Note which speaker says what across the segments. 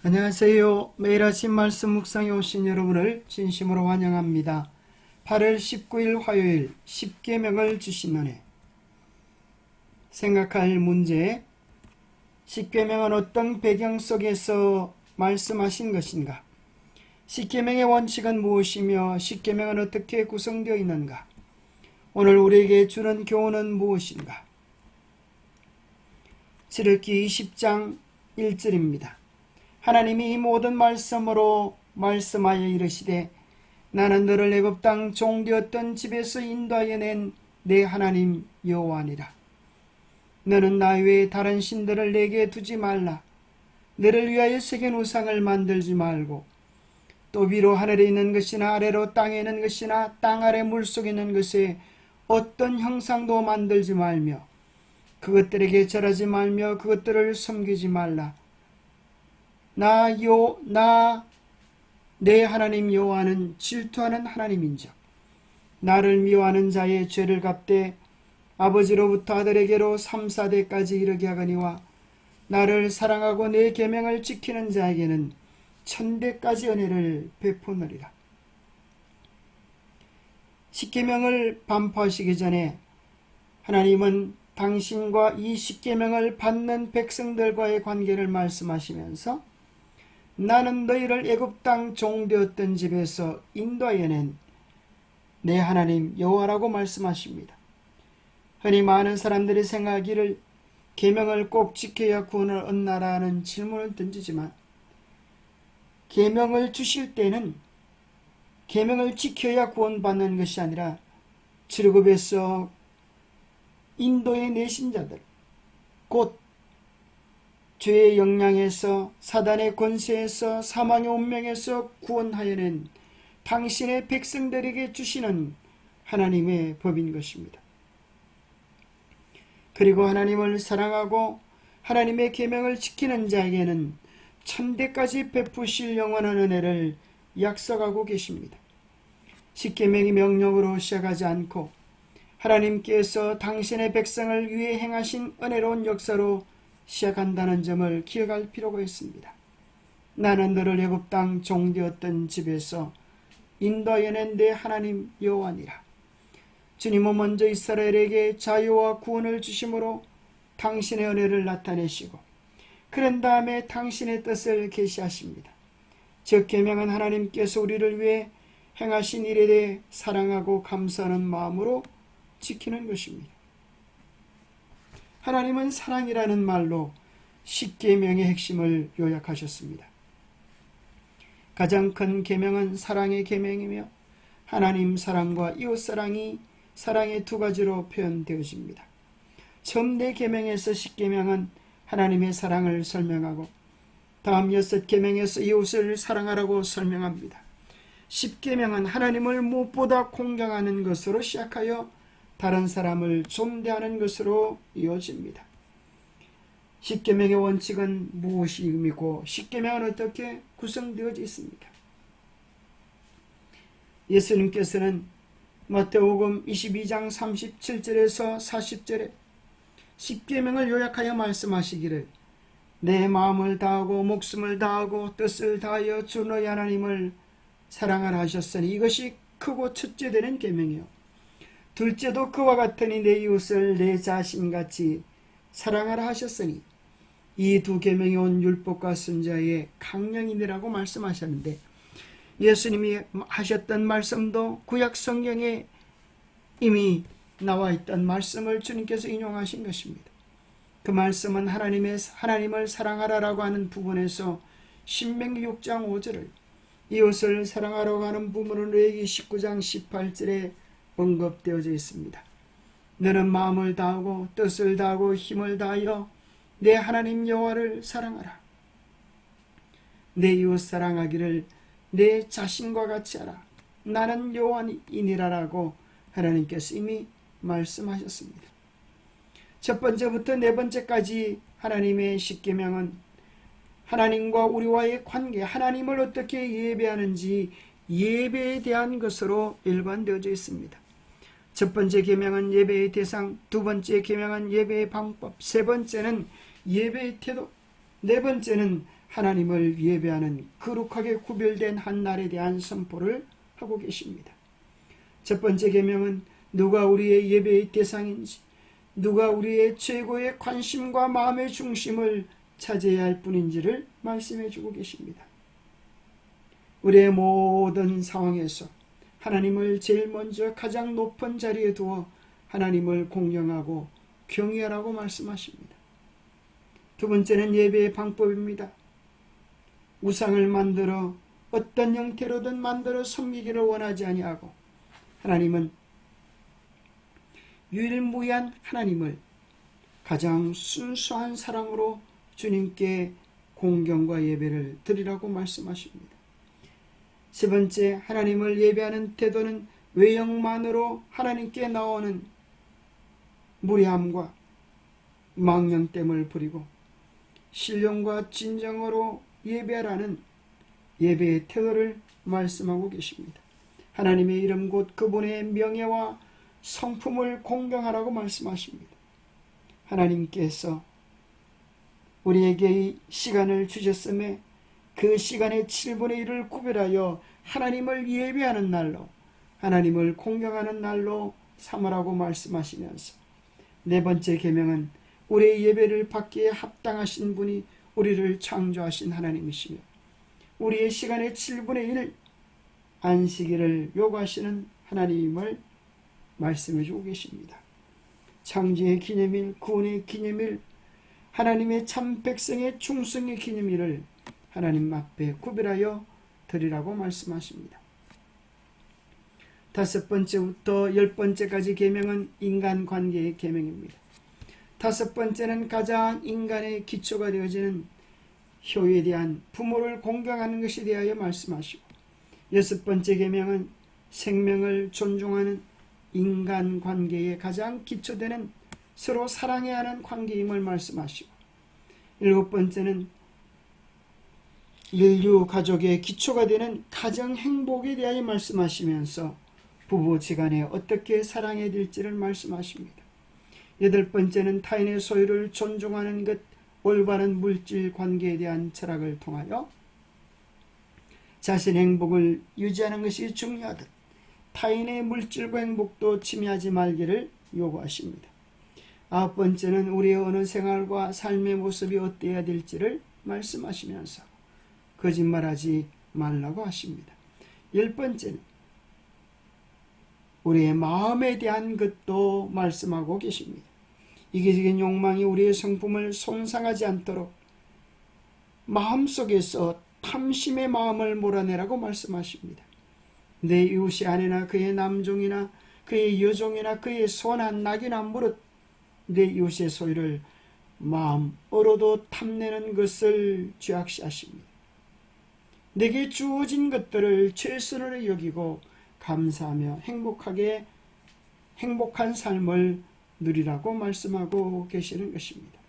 Speaker 1: 안녕하세요. 매일 아침 말씀 묵상에 오신 여러분을 진심으로 환영합니다. 8월 19일 화요일 10계명을 주신 은혜. 생각할 문제: 10계명은 어떤 배경 속에서 말씀하신 것인가? 10계명의 원칙은 무엇이며 10계명은 어떻게 구성되어 있는가? 오늘 우리에게 주는 교훈은 무엇인가? 지르기 20장 1절입니다. 하나님이 이 모든 말씀으로 말씀하여 이르시되 나는 너를 애굽 땅 종되었던 집에서 인도하여 낸 내 하나님 여호와니라. 너는 나 외에 다른 신들을 내게 두지 말라. 너를 위하여 새긴 우상을 만들지 말고 또 위로 하늘에 있는 것이나 아래로 땅에 있는 것이나 땅 아래 물속에 있는 것에 어떤 형상도 만들지 말며 그것들에게 절하지 말며 그것들을 섬기지 말라. 내 하나님 여호와는 질투하는 하나님인즉 나를 미워하는 자의 죄를 갚되 아버지로부터 아들에게로 3, 4대까지 이르게 하거니와 나를 사랑하고 내 계명을 지키는 자에게는 1000대까지 은혜를 베푸느리라. 10계명을 반포하시기 전에 하나님은 당신과 이 10계명을 받는 백성들과의 관계를 말씀하시면서 나는 너희를 애굽 땅 종되었던 집에서 인도하여 낸 내 하나님 여호와라고 말씀하십니다. 흔히 많은 사람들이 생각하기를 계명을 꼭 지켜야 구원을 얻나라는 질문을 던지지만 계명을 주실 때는 계명을 지켜야 구원받는 것이 아니라 출애굽에서 인도에 내신 자들, 곧 죄의 영향에서 사단의 권세에서 사망의 운명에서 구원하여 낸 당신의 백성들에게 주시는 하나님의 법인 것입니다. 그리고 하나님을 사랑하고 하나님의 계명을 지키는 자에게는 1000대까지 베푸실 영원한 은혜를 약속하고 계십니다. 10계명이 명령으로 시작하지 않고 하나님께서 당신의 백성을 위해 행하신 은혜로운 역사로 시작한다는 점을 기억할 필요가 있습니다. 나는 너를 애굽 땅 종되었던 집에서 인도하여 낸 내 하나님 여호와니라. 주님은 먼저 이스라엘에게 자유와 구원을 주심으로 당신의 은혜를 나타내시고 그런 다음에 당신의 뜻을 계시하십니다. 즉 계명은 하나님께서 우리를 위해 행하신 일에 대해 사랑하고 감사하는 마음으로 지키는 것입니다. 하나님은 사랑이라는 말로 10계명의 핵심을 요약하셨습니다. 가장 큰 계명은 사랑의 계명이며 하나님 사랑과 이웃 사랑이 사랑의 두 가지로 표현되어집니다. 처음 4계명에서 10계명은 하나님의 사랑을 설명하고 다음 6계명에서 이웃을 사랑하라고 설명합니다. 10계명은 하나님을 무엇보다 공경하는 것으로 시작하여 다른 사람을 존대하는 것으로 이어집니다. 10계명의 원칙은 무엇이 의미고 10계명은 어떻게 구성되어져 있습니까? 예수님께서는 마태복음 22장 37절에서 40절에 10계명을 요약하여 말씀하시기를 내 마음을 다하고 목숨을 다하고 뜻을 다하여 주 너희 하나님을 사랑하라 하셨으니 이것이 크고 첫째 되는 계명이요 둘째도 그와 같으니 내 이웃을 내 자신같이 사랑하라 하셨으니 이 2계명이 온 율법과 선지자의 강령이니라고 말씀하셨는데 예수님이 하셨던 말씀도 구약 성경에 이미 나와 있던 말씀을 주님께서 인용하신 것입니다. 그 말씀은 하나님을 사랑하라라고 하는 부분에서 신명기 6장 5절을 이웃을 사랑하라고 하는 부분은 레위기 19장 18절에 언급되어져 있습니다. 너는 마음을 다하고 뜻을 다하고 힘을 다하여 내 하나님 여호와를 사랑하라. 내 이웃 사랑하기를 내 자신과 같이 하라. 나는 여호와이니라라고 하나님께서 이미 말씀하셨습니다. 첫 번째부터 4번째까지 하나님의 10계명은 하나님과 우리와의 관계, 하나님을 어떻게 예배하는지 예배에 대한 것으로 일관되어져 있습니다. 첫 번째 계명은 예배의 대상, 두 번째 계명은 예배의 방법, 세 번째는 예배의 태도, 네 번째는 하나님을 예배하는 거룩하게 구별된 한 날에 대한 선포를 하고 계십니다. 첫 번째 계명은 누가 우리의 예배의 대상인지, 누가 우리의 최고의 관심과 마음의 중심을 차지해야 할 뿐인지를 말씀해 주고 계십니다. 우리의 모든 상황에서 하나님을 제일 먼저 가장 높은 자리에 두어 하나님을 공경하고 경외하라고 말씀하십니다. 두 번째는 예배의 방법입니다. 우상을 만들어 어떤 형태로든 만들어 섬기기를 원하지 아니하고 하나님은 유일무이한 하나님을 가장 순수한 사랑으로 주님께 공경과 예배를 드리라고 말씀하십니다. 세 번째, 하나님을 예배하는 태도는 외형만으로 하나님께 나오는 무례함과 망령됨을 부리고 신령과 진정으로 예배하라는 예배의 태도를 말씀하고 계십니다. 하나님의 이름 곧 그분의 명예와 성품을 공경하라고 말씀하십니다. 하나님께서 우리에게 시간을 주셨음에 그 시간의 7분의 1을 구별하여 하나님을 예배하는 날로, 하나님을 공경하는 날로 삼으라고 말씀하시면서 네 번째 계명은 우리의 예배를 받기에 합당하신 분이 우리를 창조하신 하나님이시며 우리의 시간의 7분의 1 안식일을 요구하시는 하나님을 말씀해 주고 계십니다. 창조의 기념일, 구원의 기념일, 하나님의 참 백성의 충성의 기념일을 하나님 앞에 구별하여 드리라고 말씀하십니다. 다섯 번째부터 10번째까지 계명은 인간관계의 계명입니다. 다섯 번째는 가장 인간의 기초가 되어지는 효에 대한 부모를 공경하는 것에 대하여 말씀하시고, 여섯 번째 계명은 생명을 존중하는 인간관계의 가장 기초되는 서로 사랑해야 하는 관계임을 말씀하시고, 일곱 번째는 인류 가족의 기초가 되는 가정 행복에 대하여 말씀하시면서 부부지간에 어떻게 사랑해야 될지를 말씀하십니다. 여덟 번째는 타인의 소유를 존중하는 것, 올바른 물질 관계에 대한 철학을 통하여 자신의 행복을 유지하는 것이 중요하듯 타인의 물질과 행복도 침해하지 말기를 요구하십니다. 아홉 번째는 우리의 어느 생활과 삶의 모습이 어때야 될지를 말씀하시면서 거짓말하지 말라고 하십니다. 열 번째는 우리의 마음에 대한 것도 말씀하고 계십니다. 이기적인 욕망이 우리의 성품을 손상하지 않도록 마음속에서 탐심의 마음을 몰아내라고 말씀하십니다. 내 이웃의 아내나 그의 남종이나 그의 여종이나 그의 소나 낙이나 무릇 내 이웃의 소유를 마음으로도 탐내는 것을 죄악시하십니다. 내게 주어진 것들을 최선으로 여기고 감사하며 행복한 삶을 누리라고 말씀하고 계시는 것입니다.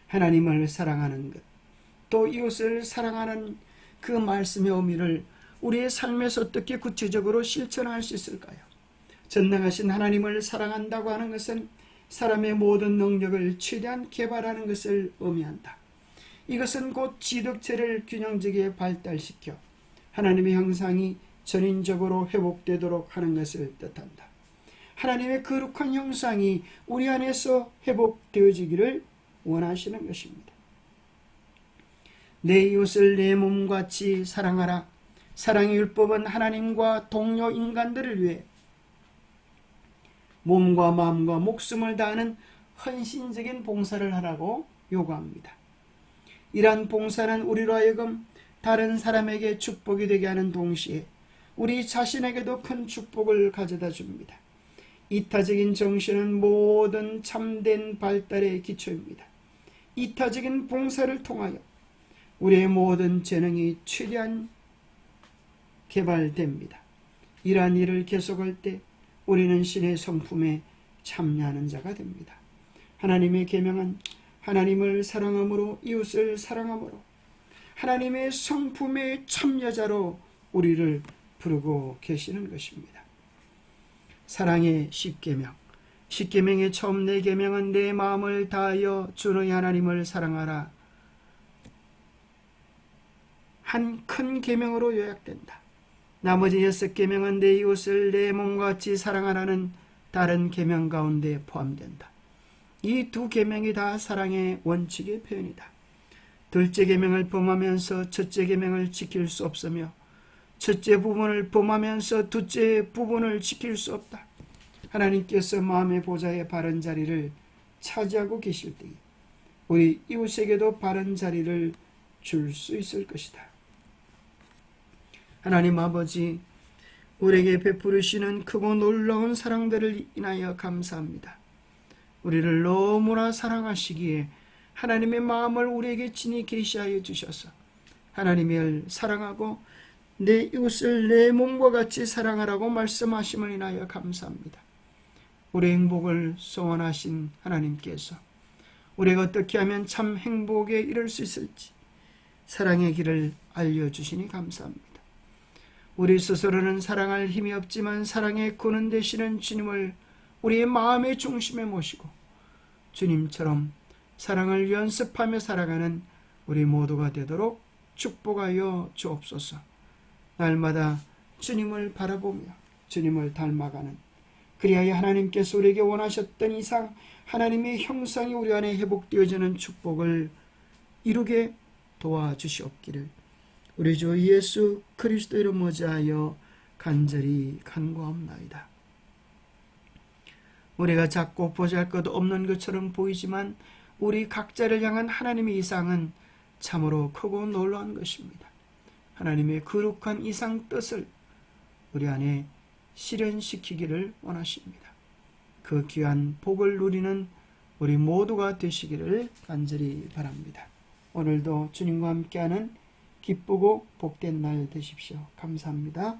Speaker 1: 하나님을 사랑하는 것, 또 이웃을 사랑하는 그 말씀의 의미를 우리의 삶에서 어떻게 구체적으로 실천할 수 있을까요? 전능하신 하나님을 사랑한다고 하는 것은 사람의 모든 능력을 최대한 개발하는 것을 의미한다. 이것은 곧 지덕체를 균형적이게 발달시켜 하나님의 형상이 전인적으로 회복되도록 하는 것을 뜻한다. 하나님의 거룩한 형상이 우리 안에서 회복되어지기를 원하시는 것입니다. 내 이웃을 내 몸같이 사랑하라. 사랑의 율법은 하나님과 동료 인간들을 위해 몸과 마음과 목숨을 다하는 헌신적인 봉사를 하라고 요구합니다. 이러한 봉사는 우리로 하여금 다른 사람에게 축복이 되게 하는 동시에 우리 자신에게도 큰 축복을 가져다 줍니다. 이타적인 정신은 모든 참된 발달의 기초입니다. 이타적인 봉사를 통하여 우리의 모든 재능이 최대한 개발됩니다. 이러한 일을 계속할 때 우리는 신의 성품에 참여하는 자가 됩니다. 하나님의 계명은 하나님을 사랑함으로 이웃을 사랑함으로 하나님의 성품의 참여자로 우리를 부르고 계시는 것입니다. 사랑의 십계명, 십계명의 처음 네 계명은 내 마음을 다하여 주 너희 하나님을 사랑하라. 한 큰 계명으로 요약된다. 나머지 6계명은 내 이웃을 내 몸과 같이 사랑하라는 다른 계명 가운데 포함된다. 이 2계명이 다 사랑의 원칙의 표현이다. 둘째 계명을 범하면서 첫째 계명을 지킬 수 없으며 첫째 부분을 범하면서 둘째 부분을 지킬 수 없다. 하나님께서 마음의 보좌의 바른 자리를 차지하고 계실 때에 우리 이웃에게도 바른 자리를 줄 수 있을 것이다. 하나님 아버지, 우리에게 베푸시는 크고 놀라운 사랑들을 인하여 감사합니다. 우리를 너무나 사랑하시기에 하나님의 마음을 우리에게 친히 계시하여 주셔서 하나님을 사랑하고 내 이웃을 내 몸과 같이 사랑하라고 말씀하심을 인하여 감사합니다. 우리의 행복을 소원하신 하나님께서 우리가 어떻게 하면 참 행복에 이를 수 있을지 사랑의 길을 알려주시니 감사합니다. 우리 스스로는 사랑할 힘이 없지만 사랑의 근원 되시는 주님을 우리의 마음의 중심에 모시고 주님처럼 사랑을 연습하며 살아가는 우리 모두가 되도록 축복하여 주옵소서. 날마다 주님을 바라보며 주님을 닮아가는, 그리하여 하나님께서 우리에게 원하셨던 이상 하나님의 형상이 우리 안에 회복되어지는 축복을 이루게 도와주시옵기를 우리 주 예수 그리스도 이름 모자하여 간절히 간구하옵나이다. 우리가 작고 보잘것없는 것처럼 보이지만 우리 각자를 향한 하나님의 이상은 참으로 크고 놀라운 것입니다. 하나님의 거룩한 이상 뜻을 우리 안에 실현시키기를 원하십니다. 그 귀한 복을 누리는 우리 모두가 되시기를 간절히 바랍니다. 오늘도 주님과 함께하는 기쁘고 복된 날 되십시오. 감사합니다.